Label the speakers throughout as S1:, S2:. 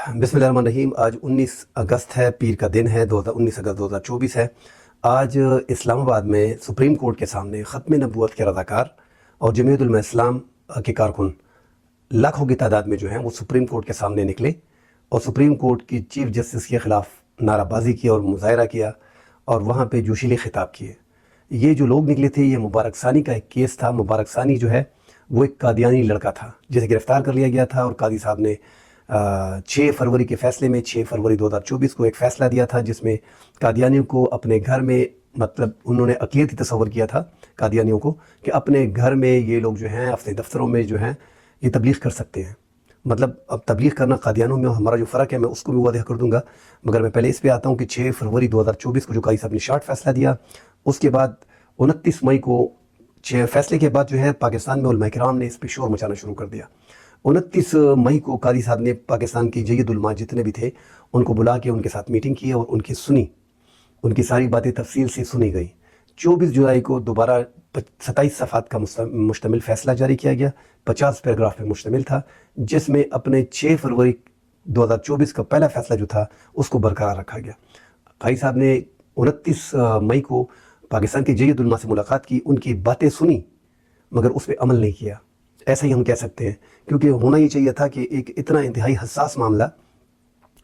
S1: بسم اللہ الرحمن الرحیم۔ آج 19 اگست ہے، پیر کا دن ہے، 19 اگست 2024 ہے۔ آج اسلام آباد میں سپریم کورٹ کے سامنے ختم نبوت کے رضاکار اور جمعیت علماء اسلام کے کارکن لاکھوں کی تعداد میں جو ہیں وہ سپریم کورٹ کے سامنے نکلے اور سپریم کورٹ کی چیف جسٹس کے خلاف نعرہ بازی کیا اور مظاہرہ کیا اور وہاں پہ جوشیلے خطاب کیے۔ یہ جو لوگ نکلے تھے، یہ مبارک ثانی کا ایک کیس تھا۔ مبارک ثانی جو ہے وہ ایک قادیانی لڑکا تھا جسے گرفتار کر لیا گیا تھا، اور قاضی صاحب نے 6 فروری کے فیصلے میں 6 فروری 2024 کو ایک فیصلہ دیا تھا جس میں قادیانیوں کو اپنے گھر میں، مطلب انہوں نے اقلیتی تصور کیا تھا قادیانیوں کو کہ اپنے گھر میں یہ لوگ جو ہیں، اپنے دفتروں میں جو ہیں یہ تبلیغ کر سکتے ہیں۔ مطلب اب تبلیغ کرنا قادیانوں میں ہمارا جو فرق ہے میں اس کو بھی واضح کر دوں گا، مگر میں پہلے اس پہ آتا ہوں کہ 6 فروری 2024 کو جو قاضی صاحب نے شارٹ فیصلہ دیا، اس کے بعد 29 مئی کو فیصلے کے بعد جو ہے پاکستان میں علماء کرام نے اس پہ شور مچانا شروع کر دیا۔ 29 مئی کو قاضی صاحب نے پاکستان کی جید علماء جتنے بھی تھے ان کو بلا کے ان کے ساتھ میٹنگ کی اور ان کی سنی، ان کی ساری باتیں تفصیل سے سنی گئی۔ 24 جولائی کو دوبارہ 27 صفحات کا مشتمل فیصلہ جاری کیا گیا، 50 پیراگراف پہ مشتمل تھا، جس میں اپنے 6 فروری 2024 کا پہلا فیصلہ جو تھا اس کو برقرار رکھا گیا۔ قاضی صاحب نے 29 مئی کو پاکستان کے جید علماء سے ملاقات کی، ان کی باتیں سنی مگر اس پہ عمل نہیں کیا، ایسا ہی ہم کہہ سکتے ہیں، کیونکہ ہونا یہ چاہیے تھا کہ ایک اتنا انتہائی حساس معاملہ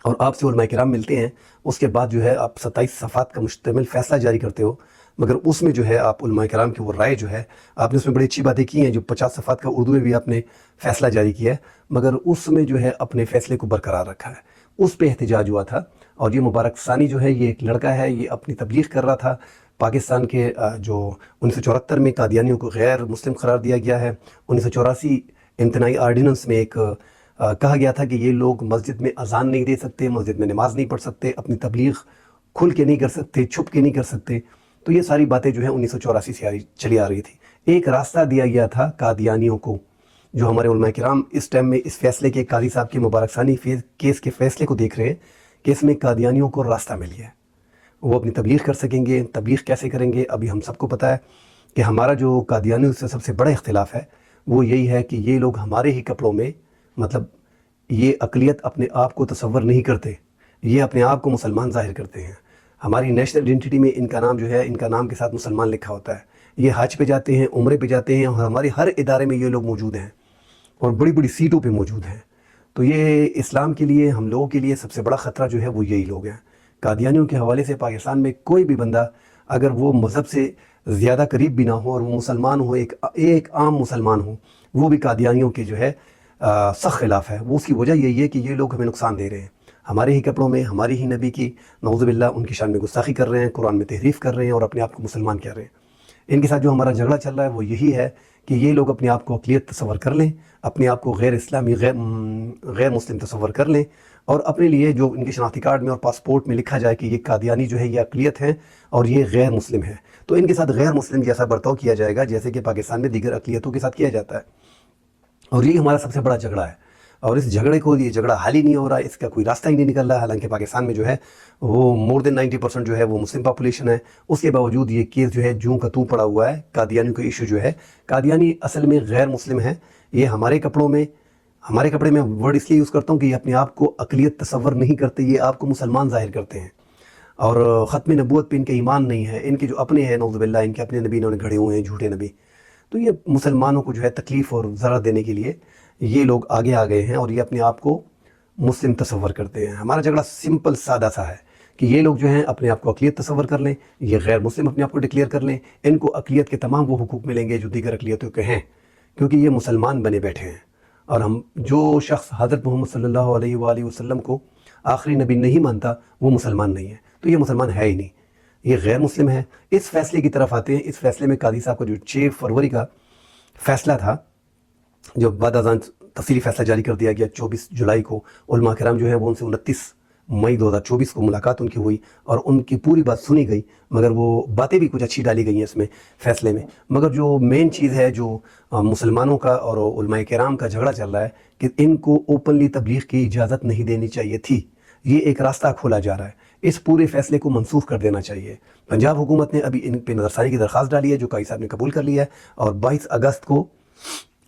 S1: اور آپ سے علماء کرام ملتے ہیں، اس کے بعد جو ہے آپ 27 صفحات کا مشتمل فیصلہ جاری کرتے ہو، مگر اس میں جو ہے آپ علماء کرام کی وہ رائے جو ہے، آپ نے اس میں بڑی اچھی باتیں کی ہیں، جو 50 صفحات کا اردو میں بھی آپ نے فیصلہ جاری کیا ہے، مگر اس میں جو ہے اپنے فیصلے کو برقرار رکھا ہے، اس پہ احتجاج ہوا تھا۔ اور یہ مبارک ثانی جو ہے، یہ ایک لڑکا ہے، یہ اپنی تبلیغ کر رہا تھا۔ پاکستان کے جو 1974 میں قادیانیوں کو غیر مسلم قرار دیا گیا ہے، 1984 امتناعی آرڈیننس میں ایک کہا گیا تھا کہ یہ لوگ مسجد میں اذان نہیں دے سکتے، مسجد میں نماز نہیں پڑھ سکتے، اپنی تبلیغ کھل کے نہیں کر سکتے، چھپ کے نہیں کر سکتے۔ تو یہ ساری باتیں جو ہیں 1984 سے چلی آ رہی تھی۔ ایک راستہ دیا گیا تھا قادیانیوں کو، جو ہمارے علماء کرام اس ٹائم میں اس فیصلے کے، قاضی صاحب کے مبارک ثانی کیس کے فیصلے کو دیکھ رہے ہیں کہ اس میں قادیانیوں کو راستہ مل گیا ہے، وہ اپنی تبلیغ کر سکیں گے۔ تبلیغ کیسے کریں گے؟ ابھی ہم سب کو پتہ ہے کہ ہمارا جو قادیانیوں سے سب سے بڑا اختلاف ہے وہ یہی ہے کہ یہ لوگ ہمارے ہی کپڑوں میں، مطلب یہ اقلیت اپنے آپ کو تصور نہیں کرتے، یہ اپنے آپ کو مسلمان ظاہر کرتے ہیں۔ ہماری نیشنل آئیڈینٹی میں ان کا نام جو ہے، ان کا نام کے ساتھ مسلمان لکھا ہوتا ہے۔ یہ حج پہ جاتے ہیں، عمرے پہ جاتے ہیں، اور ہمارے ہر ادارے میں یہ لوگ موجود ہیں اور بڑی بڑی سیٹوں پہ موجود ہیں۔ تو یہ اسلام کے لیے، ہم لوگوں کے لیے سب سے بڑا خطرہ جو ہے وہ یہی لوگ ہیں۔ قادیانیوں کے حوالے سے پاکستان میں کوئی بھی بندہ اگر وہ مذہب سے زیادہ قریب بھی نہ ہو اور وہ مسلمان ہو، ایک عام مسلمان ہو، وہ بھی قادیانیوں کے جو ہے سخت خلاف ہے۔ وہ اس کی وجہ یہی ہے کہ یہ لوگ ہمیں نقصان دے رہے ہیں، ہمارے ہی کپڑوں میں، ہمارے ہی نبی کی نعوذ باللہ ان کی شان میں گستاخی کر رہے ہیں، قرآن میں تحریف کر رہے ہیں اور اپنے آپ کو مسلمان کہہ رہے ہیں۔ ان کے ساتھ جو ہمارا جھگڑا چل رہا ہے وہ یہی ہے کہ یہ لوگ اپنے آپ کو اقلیت تصور کر لیں، اپنے آپ کو غیر اسلامی، غیر مسلم تصور کر لیں، اور اپنے لیے جو ان کے شناختی کارڈ میں اور پاسپورٹ میں لکھا جائے کہ یہ قادیانی جو ہے یہ اقلیت ہے اور یہ غیر مسلم ہے، تو ان کے ساتھ غیر مسلم جیسا برتاؤ کیا جائے گا جیسے کہ پاکستان میں دیگر اقلیتوں کے ساتھ کیا جاتا ہے۔ اور یہ ہمارا سب سے بڑا جھگڑا ہے، اور اس جھگڑے کو، یہ جھگڑا حل ہی نہیں ہو رہا، اس کا کوئی راستہ ہی نہیں نکل رہا۔ حالانکہ پاکستان میں جو ہے وہ مور دین 90% جو ہے وہ مسلم پاپولیشن ہے، اس کے باوجود یہ کیس جو ہے جوں کا توں پڑا ہوا ہے۔ قادیانیوں کا ایشو جو ہے، قادیانی اصل میں غیر مسلم ہے، یہ ہمارے کپڑوں میں، ہمارے کپڑے میں ورڈ اس لیے یوز کرتا ہوں کہ یہ اپنے آپ کو اقلیت تصور نہیں کرتے، یہ آپ کو مسلمان ظاہر کرتے ہیں، اور ختم نبوت پہ ان کا ایمان نہیں ہے۔ ان کے جو اپنے ہیں نعوذ باللہ، ان کے اپنے نبی انہوں نے گھڑے ہوئے ہیں، جھوٹے نبی، تو یہ مسلمانوں کو جو ہے تکلیف اور ضرر دینے کے لیے یہ لوگ آگے آ گئے ہیں اور یہ اپنے آپ کو مسلم تصور کرتے ہیں۔ ہمارا جھگڑا سمپل سادہ سا ہے کہ یہ لوگ جو ہیں اپنے آپ کو اقلیت تصور کر لیں، یہ غیر مسلم اپنے آپ کو ڈکلیئر کر لیں، ان کو اقلیت کے تمام وہ حقوق ملیں گے جو دیگر اقلیتوں کے ہیں، کیونکہ یہ مسلمان بنے بیٹھے ہیں۔ اور ہم جو شخص حضرت محمد صلی اللہ علیہ وآلہ وسلم کو آخری نبی نہیں مانتا وہ مسلمان نہیں ہے، تو یہ مسلمان ہے ہی نہیں، یہ غیر مسلم ہے۔ اس فیصلے کی طرف آتے ہیں۔ اس فیصلے میں قاضی صاحب کا جو 6 فروری کا فیصلہ تھا، جو بعد ازاں تفصیلی فیصلہ جاری کر دیا گیا 24 جولائی کو، علماء کرام جو ہے وہ ان سے 29 مئی 2024 کو ملاقات ان کی ہوئی اور ان کی پوری بات سنی گئی، مگر وہ باتیں بھی کچھ اچھی ڈالی گئی ہیں اس میں فیصلے میں، مگر جو مین چیز ہے جو مسلمانوں کا اور علماء کرام کا جھگڑا چل رہا ہے کہ ان کو اوپنلی تبلیغ کی اجازت نہیں دینی چاہیے تھی، یہ ایک راستہ کھولا جا رہا ہے، اس پورے فیصلے کو منسوخ کر دینا چاہیے۔ پنجاب حکومت نے ابھی ان پہ نظرثانی کی درخواست ڈالی ہے جو قاضی صاحب نے قبول کر لی ہے، اور 22 اگست کو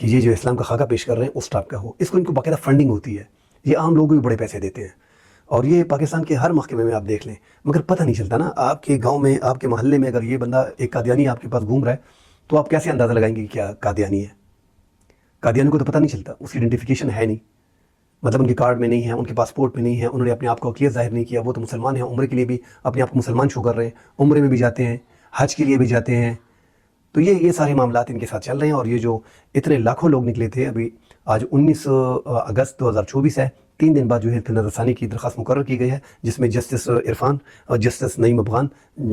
S1: کہ یہ جو اسلام کا خاکہ پیش کر رہے ہیں اس ٹائپ کا ہو. اس کو ان کو باقاعدہ فنڈنگ ہوتی ہے. یہ عام لوگ بھی بڑے پیسے دیتے ہیں اور یہ پاکستان کے ہر محکمے میں آپ دیکھ لیں. مگر پتہ نہیں چلتا نا, آپ کے گاؤں میں, آپ کے محلے میں اگر یہ بندہ ایک قادیانی آپ کے پاس گھوم رہا ہے تو آپ کیسے اندازہ لگائیں گے کہ کیا قادیانی ہے؟ قادیانی کو تو پتہ نہیں چلتا, اس کی آئیڈینٹیفیکیشن ہے نہیں, مطلب ان کے کارڈ میں نہیں ہے, ان کے پاسپورٹ میں نہیں ہے, انہوں نے اپنے آپ کو کلیئر ظاہر نہیں کیا. وہ تو مسلمان ہیں, عمرے کے لیے بھی اپنے آپ کو مسلمان شو کر رہے ہیں, عمرے میں بھی جاتے ہیں, حج کے لیے بھی جاتے ہیں. تو یہ سارے معاملات ان کے ساتھ چل رہے ہیں. اور یہ جو اتنے لاکھوں لوگ نکلے تھے, ابھی آج 19 اگست 2024 ہے, 3 دن بعد جو ہے پھر نظر ثانی کی درخواست مقرر کی گئی ہے, جس میں جسٹس عرفان اور جسٹس نعیم افغان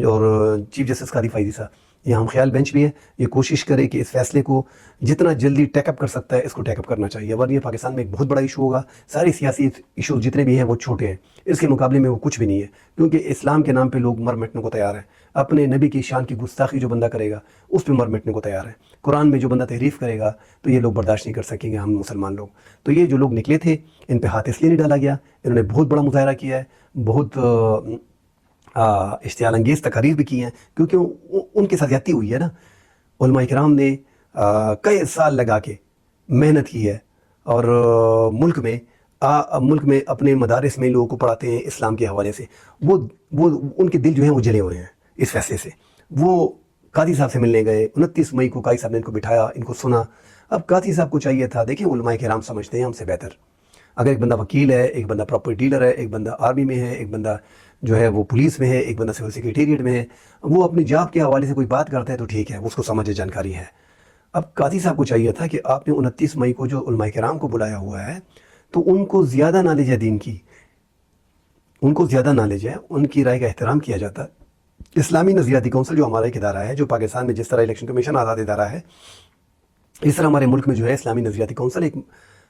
S1: اور چیف جسٹس قاضی فائز عیسیٰ, یہ ہم خیال بینچ بھی ہے. یہ کوشش کرے کہ اس فیصلے کو جتنا جلدی ٹیک اپ کر سکتا ہے اس کو ٹیک اپ کرنا چاہیے, ورنہ یہ پاکستان میں ایک بہت بڑا ایشو ہوگا. سارے سیاسی ایشو جتنے بھی ہیں وہ چھوٹے ہیں, اس کے مقابلے میں وہ کچھ بھی نہیں ہے, کیونکہ اسلام کے نام پہ لوگ مر مٹنے کو تیار ہیں. اپنے نبی کی شان کی گستاخی جو بندہ کرے گا اس پہ مر مٹنے کو تیار ہے. قرآن میں جو بندہ تحریف کرے گا تو یہ لوگ برداشت نہیں کر سکیں گے, ہم مسلمان لوگ. تو یہ جو لوگ نکلے تھے ان پہ ہاتھ اس لیے نہیں ڈالا گیا, انہوں نے بہت بڑا مظاہرہ کیا ہے, بہت اشتعال انگیز تقاریر بھی کی ہیں, کیونکہ ان کے ساتھ زیادتی ہوئی ہے نا. علماء کرام نے کئی سال لگا کے محنت کی ہے اور ملک میں اپنے مدارس میں لوگوں کو پڑھاتے ہیں اسلام کے حوالے سے. وہ ان کے دل جو ہیں وہ جلے ہوئے ہیں اس فیصلے سے. وہ قاضی صاحب سے ملنے گئے, 29 مئی کو قاضی صاحب نے ان کو بٹھایا, ان کو سنا. اب قاضی صاحب کو چاہیے تھا, دیکھیں علماء کرام سمجھتے ہیں ہم سے بہتر, اگر ایک بندہ وکیل ہے, ایک بندہ پراپرٹی ڈیلر ہے, ایک بندہ آرمی میں ہے, ایک بندہ جو ہے وہ پولیس میں ہے, ایک بندہ سول سیکریٹریٹ میں ہے, وہ اپنی جاب کے حوالے سے کوئی بات کرتا ہے تو ٹھیک ہے, اس کو سمجھ جانکاری ہے. اب قاضی صاحب کو چاہیے تھا کہ آپ نے 29 مئی کو جو علماء کرام کو بلایا ہوا ہے تو ان کو زیادہ نالج ہے دین کی, ان کو زیادہ نالج ہے, ان کی رائے کا احترام کیا جاتا. اسلامی نظریاتی کونسل جو ہمارا ایک ادارہ ہے, جو پاکستان میں جس طرح الیکشن کمیشن آزاد ادارہ ہے, اس طرح ہمارے ملک میں جو ہے اسلامی نظریاتی کونسل ایک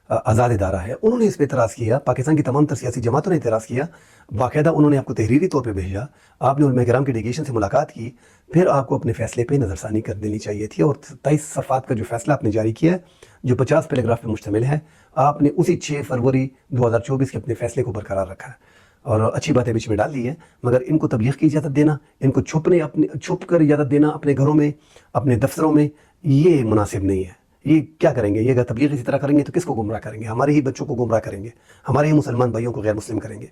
S1: آزاد ادارہ ہے. انہوں نے اس پہ اعتراض کیا, پاکستان کی تمام تر سیاسی جماعتوں نے اعتراض کیا, باقاعدہ انہوں نے آپ کو تحریری طور پہ بھیجا, آپ نے علماء کرام کے ڈیلیگیشن سے ملاقات کی, پھر آپ کو اپنے فیصلے پہ نظر ثانی کر دینی چاہیے تھی. اور 27 صفحات کا جو فیصلہ آپ نے جاری کیا ہے, جو 50 پیراگراف پہ مشتمل ہے, آپ نے اسی 6 فروری 2024 کے اپنے فیصلے کو برقرار رکھا ہے اور اچھی باتیں بیچ میں ڈال دی ہیں. مگر ان کو تبلیغ کی اجازت دینا, ان کو چھپ کر اجازت دینا اپنے گھروں میں, اپنے دفتروں میں, یہ مناسب نہیں ہے. یہ کیا کریں گے؟ یہ اگر تبلیغ اسی طرح کریں گے تو کس کو گمراہ کریں گے؟ ہمارے ہی بچوں کو گمراہ کریں گے, ہمارے ہی مسلمان بھائیوں کو غیر مسلم کریں گے.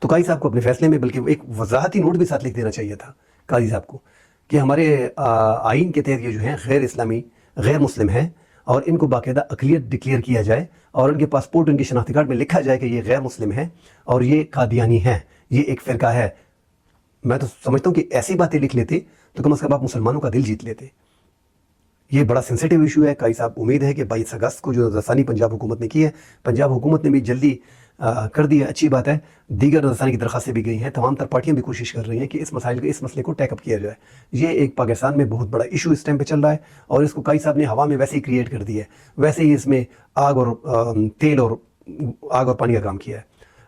S1: تو قاضی صاحب کو اپنے فیصلے میں بلکہ ایک وضاحتی نوٹ بھی ساتھ لکھ دینا چاہیے تھا قاضی صاحب کو, کہ ہمارے آئین کے تحت یہ جو ہیں غیر اسلامی, غیر مسلم ہیں, اور ان کو باقاعدہ اقلیت ڈکلیئر کیا جائے اور ان کے پاسپورٹ, ان کے شناختی کارڈ میں لکھا جائے کہ یہ غیر مسلم ہیں اور یہ قادیانی ہیں, یہ ایک فرقہ ہے. میں تو سمجھتا ہوں کہ ایسی باتیں لکھ لیتے تو کم از کم آپ مسلمانوں کا دل جیت لیتے. یہ بڑا سینسیٹیو ایشو ہے. قاضی صاحب, امید ہے کہ 22 اگست کو جو نظرثانی پنجاب حکومت نے کی ہے, پنجاب حکومت نے بھی جلدی کر دی ہے, اچھی بات ہے. دیگر نظرثانی کی درخواستیں بھی گئی ہیں, تمام تر پارٹیاں بھی کوشش کر رہی ہیں کہ اس مسئلے کو ٹیک اپ کیا جائے. یہ ایک پاکستان میں بہت بڑا ایشو اس ٹائم پہ چل رہا ہے اور اس کو قاضی صاحب نے ہوا میں ویسے ہی کریٹ کر دی ہے. ویسے ہی اس میں آگ اور پانی کا کام کیا ہے,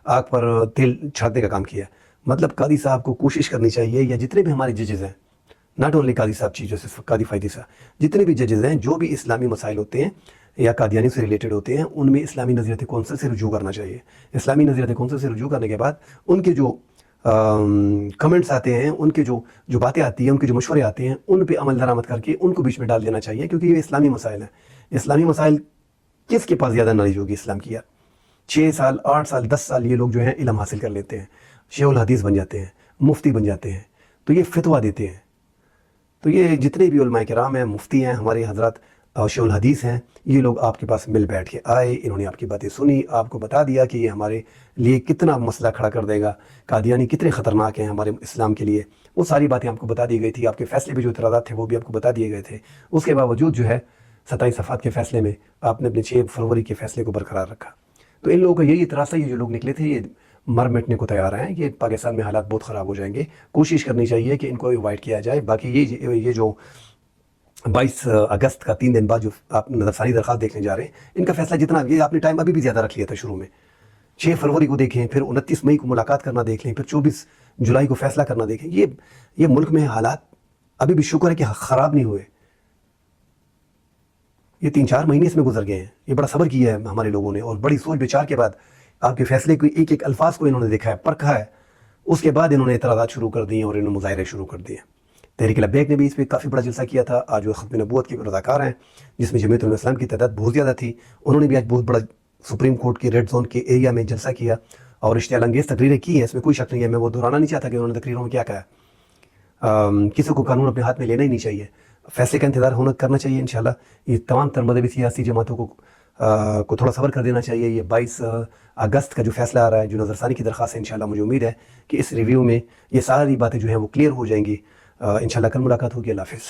S1: آگ پر تیل چھڑکنے کا کام کیا ہے. مطلب قاضی صاحب کو کوشش کرنی چاہیے, یا جتنے بھی ہمارے ججز ہیں, ناٹ اونلی قاضی صاحب, چیف جسٹس قاضی فائز عیسیٰ, جتنے بھی ججز ہیں جو بھی اسلامی مسائل ہوتے ہیں یا قادیانی سے ریلیٹڈ ہوتے ہیں, ان میں اسلامی نظریاتی کونسل سے رجوع کرنا چاہیے. اسلامی نظریاتی کونسل سے رجوع کرنے کے بعد ان کے جو کمنٹس آتے ہیں, ان کے جو باتیں آتی ہیں, ان کے جو مشورے آتے ہیں, ان پہ عمل درآمد کر کے ان کو بیچ میں ڈال دینا چاہیے, کیونکہ یہ اسلامی مسائل ہیں. اسلامی مسائل کس کے پاس زیادہ نالج ہوگی اسلام کی؟ 6 سال 8 سال 10 سال یہ لوگ جو ہیں علم حاصل کر لیتے ہیں, شیخ الحدیث بن جاتے ہیں, مفتی بن جاتے ہیں, تو یہ فتویٰ دیتے ہیں. تو یہ جتنے بھی علماء کرام ہیں, مفتی ہیں, ہمارے حضرات شیخ الحدیث ہیں, یہ لوگ آپ کے پاس مل بیٹھ کے آئے, انہوں نے آپ کی باتیں سنی, آپ کو بتا دیا کہ یہ ہمارے لیے کتنا مسئلہ کھڑا کر دے گا, قادیانی کتنے خطرناک ہیں ہمارے اسلام کے لیے. وہ ساری باتیں آپ کو بتا دی گئی تھی. آپ کے فیصلے پہ جو اعتراضات تھے وہ بھی آپ کو بتا دیے گئے تھے. اس کے باوجود جو ہے 27 صفحات کے فیصلے میں آپ نے اپنے 6 فروری کے فیصلے کو برقرار رکھا. تو ان لوگوں کا یہی اعتراض تھا. یہ جو لوگ نکلے تھے یہ مر مٹنے کو تیار ہیں, یہ پاکستان میں حالات بہت خراب ہو جائیں گے. کوشش کرنی چاہیے کہ ان کو ایوائڈ کیا جائے. باقی یہ جو 22 اگست کا 3 دن بعد جو آپ نظرثانی درخواست دیکھنے جا رہے ہیں, ان کا فیصلہ جتنا, یہ آپ نے ٹائم ابھی بھی زیادہ رکھ لیا تھا شروع میں. 6 فروری کو دیکھیں, پھر 29 مئی کو ملاقات کرنا دیکھ لیں, پھر 24 جولائی کو فیصلہ کرنا دیکھیں. یہ ملک میں حالات ابھی بھی شکر ہے کہ خراب نہیں ہوئے. یہ 3-4 مہینے اس میں گزر گئے ہیں. یہ بڑا صبر کیا ہے ہمارے لوگوں نے, اور بڑی سوچ بچار کے بعد آپ کے فیصلے کو ایک ایک الفاظ کو انہوں نے دیکھا ہے, پرکھا ہے. اس کے بعد انہوں نے اعتراضات شروع کر دیے اور انہوں نے مظاہرے شروع کر دیے. تحریک لبیک نے بھی اس پہ کافی بڑا جلسہ کیا تھا. آج وہ ختم نبوت کے رضاکار ہیں جس میں جمعیت علماء اسلام کی تعداد بہت زیادہ تھی. انہوں نے بھی آج بہت بڑا سپریم کورٹ کے ریڈ زون کے ایریا میں جلسہ کیا اور اشتعال انگیز تقریریں کی ہیں. اس میں کوئی شک نہیں ہے, میں وہ دہرانا نہیں چاہتا کہ انہوں نے تقریروں میں کیا کہا. کسی کو قانون اپنے ہاتھ میں لینا ہی نہیں چاہیے, فیصلے کا انتظار کرنا چاہیے انشاءاللہ. یہ تمام تر مذہبی سیاسی جماعتوں کو تھوڑا صبر کر دینا چاہیے. یہ 22 اگست کا جو فیصلہ آ رہا ہے, جو نظر ثانی کی درخواست ہے, انشاءاللہ مجھے امید ہے کہ اس ریویو میں یہ ساری باتیں جو ہیں وہ کلیئر ہو جائیں گی. انشاءاللہ کل ملاقات ہوگی. اللہ حافظ.